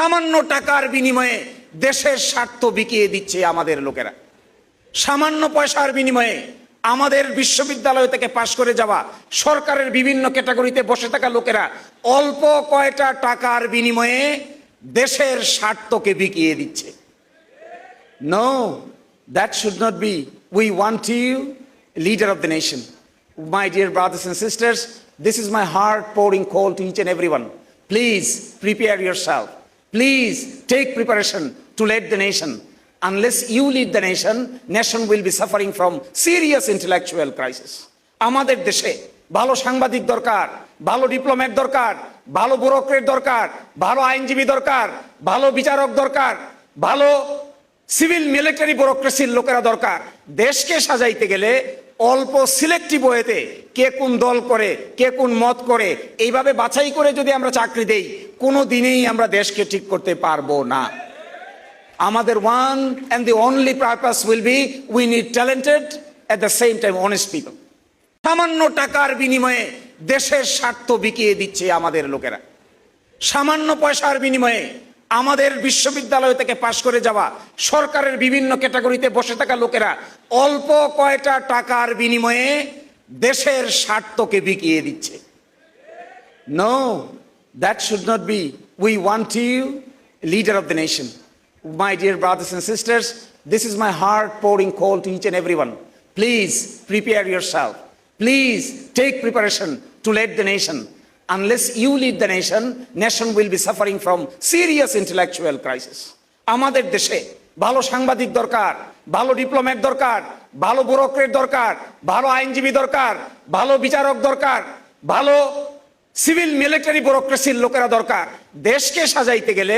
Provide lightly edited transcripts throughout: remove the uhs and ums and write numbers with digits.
সামান্য টাকার বিনিময়ে দেশের স্বার্থ বিকিয়ে দিচ্ছে আমাদের লোকেরা। সামান্য পয়সার বিনিময়ে আমাদের বিশ্ববিদ্যালয় থেকে পাশ করে যাওয়া সরকারের বিভিন্ন ক্যাটাগরিতে বসে থাকা লোকেরা অল্প কয়টা টাকার বিনিময়ে দেশের স্বার্থকে বিকিয়ে দিচ্ছে। No, that should not be. We want you, leader of the nation. My dear brothers and sisters, this is my heart pouring call to each and everyone. Please prepare yourself. Please take preparation to lead the nation. Unless you lead the nation will be suffering from serious intellectual crisis. আমাদের দেশে ভালো সাংবাদিক দরকার, ভালো diplomat দরকার, ভালো bureaucrat দরকার, ভালো আইনজীবী দরকার, ভালো বিচারক দরকার, ভালো সিভিল মিলিটারি ব্যুরোক্রেসির লোকেরা দরকার। দেশকে সাজাইতে গেলে অল্প সিলেক্টিভ ওয়েতে কে কোন দল করে, কে কোন মত করে, এইভাবে বাছাই করে যদি আমরা চাকরি দেই, কোনো দিনেই আমরা দেশকে ঠিক করতে পারবো না। আমাদের one and the only purpose will be we need talented at the same time honest people. সামান্য টাকার বিনিময়ে দেশের স্বার্থ বিকিয়ে দিচ্ছে আমাদের লোকেরা। সামান্য পয়সার বিনিময়ে আমাদের বিশ্ববিদ্যালয় থেকে পাশ করে যাওয়া সরকারের বিভিন্ন ক্যাটাগরিতে বসে থাকা লোকেরা অল্প কয়টা টাকার বিনিময়ে দেশের স্বার্থকে বিকিয়ে দিচ্ছে। No, that should not be. We want you, leader of the nation. My dear brothers and sisters, this is my heart pouring call to each and everyone. Please prepare yourself. Please take preparation to lead the nation. Unless you lead the nation will be suffering from serious intellectual crisis. আমাদের দেশে ভালো সাংবাদিক দরকার, ভালো diplomat দরকার, ভালো bureaucrat দরকার, ভালো আইনজীবী দরকার, ভালো বিচারক দরকার, ভালো সিভিল মিলিটারি ব্যুরোক্রেসির লোকেরা দরকার। দেশকে সাজাইতে গেলে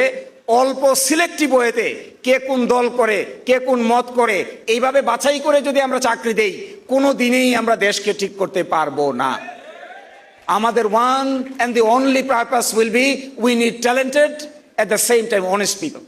অল্প সিলেক্টিভ ওয়েতে কে কোন দল করে, কে কোন মত করে, এইভাবে বাছাই করে যদি আমরা চাকরি দেই, কোনো দিনেই আমরা দেশকে ঠিক করতে পারবো না। আমাদের one and the only purpose will be we need talented at the same time honest people.